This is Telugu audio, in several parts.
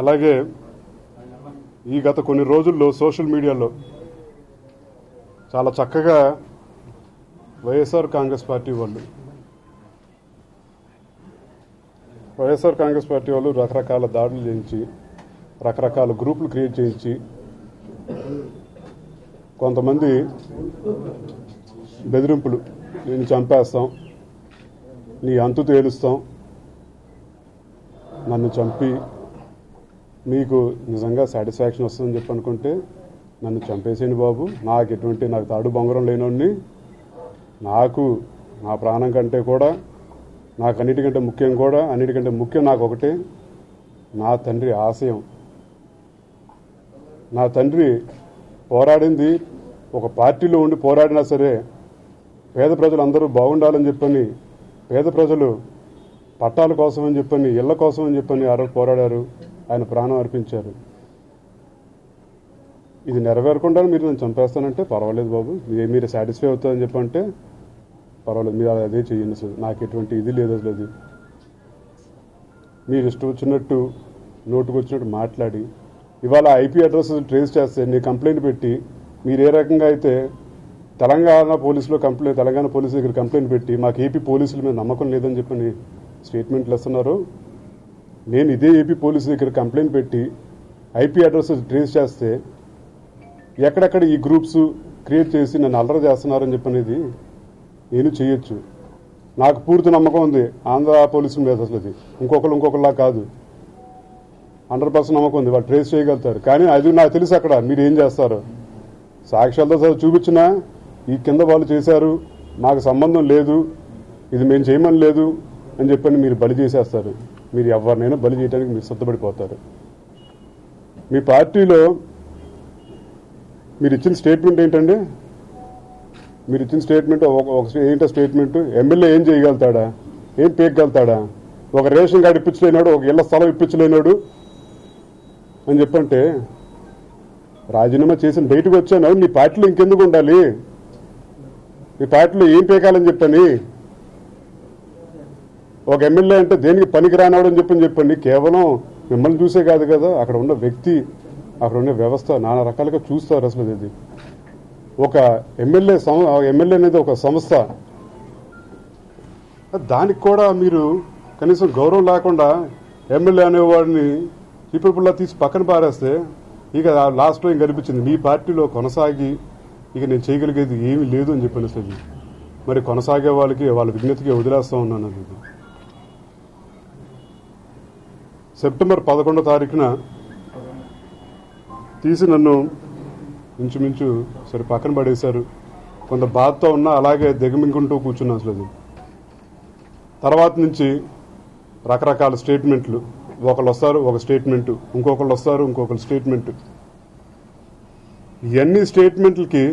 అలాగే ఈ గత కొన్ని రోజుల్లో సోషల్ మీడియాలో చాలా చక్కగా వైఎస్ఆర్ కాంగ్రెస్ పార్టీ వాళ్ళు రకరకాల దాడులు చేయించి రకరకాల గ్రూపులు క్రియేట్ చేయించి కొంతమంది బెదిరింపులు, నేను చంపేస్తాం, నీ అంతు తేలుస్తాం, నన్ను చంపి మీకు నిజంగా సాటిస్ఫాక్షన్ వస్తుందని చెప్పి అనుకుంటే నన్ను చంపేసేయండి బాబు, నాకు తాడు బొంగరం లేనోడిని, నాకు నా ప్రాణం కంటే కూడా, నాకు అన్నిటికంటే ముఖ్యం నాకు ఒకటే, నా తండ్రి ఆశయం. నా తండ్రి పోరాడింది ఒక పార్టీలో ఉండి పోరాడినా సరే పేద ప్రజలు అందరూ బాగుండాలని చెప్పని, పేద ప్రజలు పట్టాల కోసం అని చెప్పని, ఇళ్ల కోసం అని చెప్పని ఆ రోజు పోరాడారు, ఆయన ప్రాణం అర్పించారు. ఇది నెరవేరకుండా మీరు నన్ను చంపేస్తానంటే పర్వాలేదు బాబు, మీరు సాటిస్ఫై అవుతారని చెప్పంటే పర్వాలేదు, మీరు అదే చేయండి సార్, నాకు ఎటువంటి ఇది లేదు. అసలు అది మీరు ఇష్టం వచ్చినట్టు నోటుకు వచ్చినట్టు మాట్లాడి ఇవాళ ఐపీ అడ్రస్ ట్రేస్ చేస్తే నీ కంప్లైంట్ పెట్టి మీరు ఏ రకంగా అయితే తెలంగాణ పోలీసు దగ్గర కంప్లైంట్ పెట్టి మాకు ఏపీ పోలీసుల మీద నమ్మకం లేదని చెప్పని స్టేట్మెంట్లు ఇస్తున్నారు. నేను ఇదే ఏపీ పోలీసు దగ్గర కంప్లైంట్ పెట్టి ఐపీ అడ్రస్ ట్రేస్ చేస్తే ఎక్కడెక్కడ ఈ గ్రూప్స్ క్రియేట్ చేసి నన్ను అల్లరి చేస్తున్నారని చెప్పనేది నేను చేయొచ్చు. నాకు పూర్తి నమ్మకం ఉంది ఆంధ్ర పోలీసుల మీద. అసలు అది ఇంకొకళ్ళలా కాదు, 100% నమ్మకం ఉంది, వాళ్ళు ట్రేస్ చేయగలుగుతారు. కానీ అది నాకు తెలుసు అక్కడ మీరు ఏం చేస్తారు. సాక్ష్యాలతో చూపించినా ఈ కింద వాళ్ళు చేశారు, నాకు సంబంధం లేదు, ఇది మేము చేయమని లేదు అని చెప్పని మీరు బలి చేసేస్తారు. మీరు ఎవరినైనా బలి చేయడానికి మీరు సిద్ధపడిపోతారు. మీ పార్టీలో మీరు ఇచ్చిన స్టేట్మెంట్ ఏంటండి? మీరు ఇచ్చిన స్టేట్మెంట్ ఏంటో స్టేట్మెంట్? ఎమ్మెల్యే ఏం చేయగలుగుతాడా, ఏం పీకగలుగుతాడా? ఒక రేషన్ కార్డు ఇప్పించలేనాడు, ఒక ఇళ్ల స్థలం ఇప్పించలేనాడు అని చెప్పంటే రాజీనామా చేసిన బయటకు వచ్చాను, నీ పార్టీలో ఇంకెందుకు ఉండాలి, నీ పార్టీలో ఏం పీకాలని చెప్పని. ఒక ఎమ్మెల్యే అంటే దేనికి పనికి రానాడు అని చెప్పండి. కేవలం మిమ్మల్ని చూసే కాదు కదా, అక్కడ ఉన్న వ్యక్తి, అక్కడ ఉన్న వ్యవస్థ నానా రకాలుగా చూస్తారు. అసలు ఇది ఒక ఎమ్మెల్యే అనేది ఒక సంస్థ, దానికి కూడా మీరు కనీసం గౌరవం లేకుండా ఎమ్మెల్యే అనేవాడిని చీపురుపుల్లా తీసి పక్కన పారేస్తే ఇక లాస్ట్లో ఇంక అనిపించింది మీ పార్టీలో కొనసాగి ఇక నేను చేయగలిగేది ఏమీ లేదు అని చెప్పాను. అసలు మరి కొనసాగే వాళ్ళ విజ్ఞతకి వదిలేస్తా ఉన్నాను. అది సెప్టెంబర్ 11వ తారీఖున తీసి నన్ను ఇంచుమించు సరే పక్కన పడేశారు. కొంత బాధతో ఉన్నా అలాగే దిగమింగుంటూ కూర్చున్నాను. అసలు తర్వాత నుంచి రకరకాల స్టేట్మెంట్లు, ఒకళ్ళు వస్తారు ఒక స్టేట్మెంటు, ఇంకొకళ్ళు వస్తారు ఇంకొకరు స్టేట్మెంటు. ఇవన్నీ స్టేట్మెంట్లకి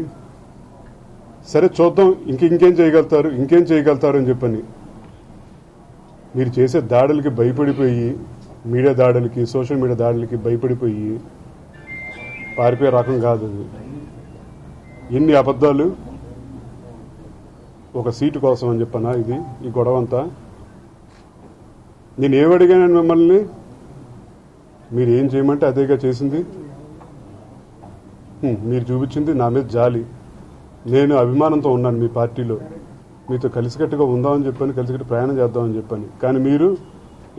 సరే చూద్దాం ఇంకేం చేయగలుగుతారు అని చెప్పని మీరు చేసే దాడులకి భయపడిపోయి, మీడియా దాడులకి, సోషల్ మీడియా దాడులకి భయపడిపోయి పారిపోయే రకం కాదు అది. ఎన్ని అబద్ధాలు ఒక సీటు కోసం అని చెప్పనా ఇది, ఈ గొడవ అంతా. నేను ఏమడిగాను మిమ్మల్ని, మీరు ఏం చేయమంటే అదేగా చేసింది. మీరు చూపించింది నా మీద జాలి. నేను అభిమానంతో ఉన్నాను మీ పార్టీలో, మీతో కలిసికట్టుగా ఉందామని చెప్పని, కలిసికట్టు ప్రయాణం చేద్దామని చెప్పని. కానీ మీరు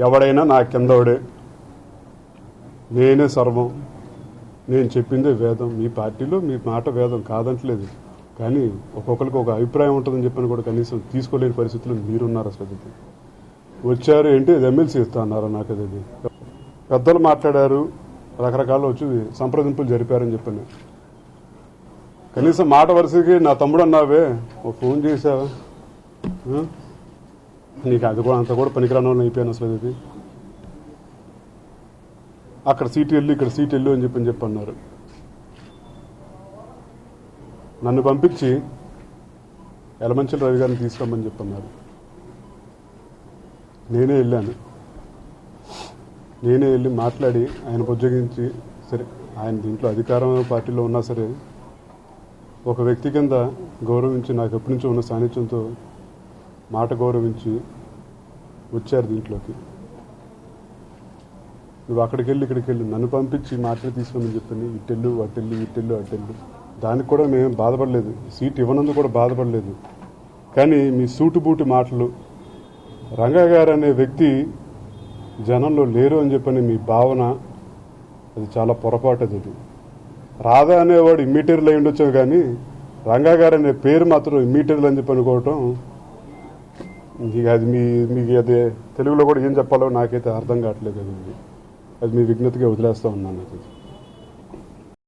ఎవడైనా నా కిందవడే, నేనే సర్వం, నేను చెప్పిందే వేదం. మీ పార్టీలో మీ మాట వేదం కాదంటలేదు, కానీ ఒక్కొక్కరికి ఒక అభిప్రాయం ఉంటుందని చెప్పని కూడా కనీసం తీసుకోలేని పరిస్థితుల్లో మీరున్నారు. అసలు వచ్చారు ఏంటి, అది ఎమ్మెల్సీ ఇస్తా అన్నారు. నాకు అది పెద్దలు మాట్లాడారు, రకరకాల వచ్చి సంప్రదింపులు జరిపారని చెప్పని. కనీసం మాట వరుసకి నా తమ్ముడు అన్నావే, ఓ ఫోన్ చేసావా, నీకు అది కూడా అంత కూడా పనికిరాని వాళ్ళు అయిపోయాను. అసలు ఇది అక్కడ సీటు వెళ్ళు ఇక్కడ సీటు వెళ్ళు అని చెప్పన్నారు. నన్ను పంపించి యలమంచిలి రవి గారిని తీసుకురమ్మని చెప్పన్నారు. నేనే వెళ్ళి మాట్లాడి ఆయన బుజ్జగించి, సరే ఆయన దీంట్లో అధికారం పార్టీలో ఉన్నా సరే ఒక వ్యక్తి కింద గౌరవించి, నాకు ఎప్పటి నుంచో ఉన్న సాన్నిధ్యంతో మాట గౌరవించి వచ్చారు దీంట్లోకి. నువ్వు అక్కడికి వెళ్ళి ఇక్కడికి వెళ్ళి నన్ను పంపించి మాట్లాడి తీసుకుని చెప్పని ఇటెళ్ళు అటెళ్ళు దానికి కూడా మేము బాధపడలేదు, సీట్ ఇవ్వనందుకు కూడా బాధపడలేదు. కానీ మీ సూటుబూటి మాటలు, రంగా గారు అనే వ్యక్తి జనంలో లేరు అని చెప్పని మీ భావన, అది చాలా పొరపాటు. అది రాధా అనేవాడు ఇమ్మీటర్లు అయి ఉండొచ్చు, కానీ రంగా గారు అనే పేరు మాత్రం ఇమ్మీటర్లు అని చెప్పి అనుకోవటం, ఇక అది మీకు అదే తెలుగులో కూడా ఏం చెప్పాలో నాకైతే అర్థం కావట్లేదు. అది మీ విజ్ఞతగా వదిలేస్తూ ఉన్నాను. అది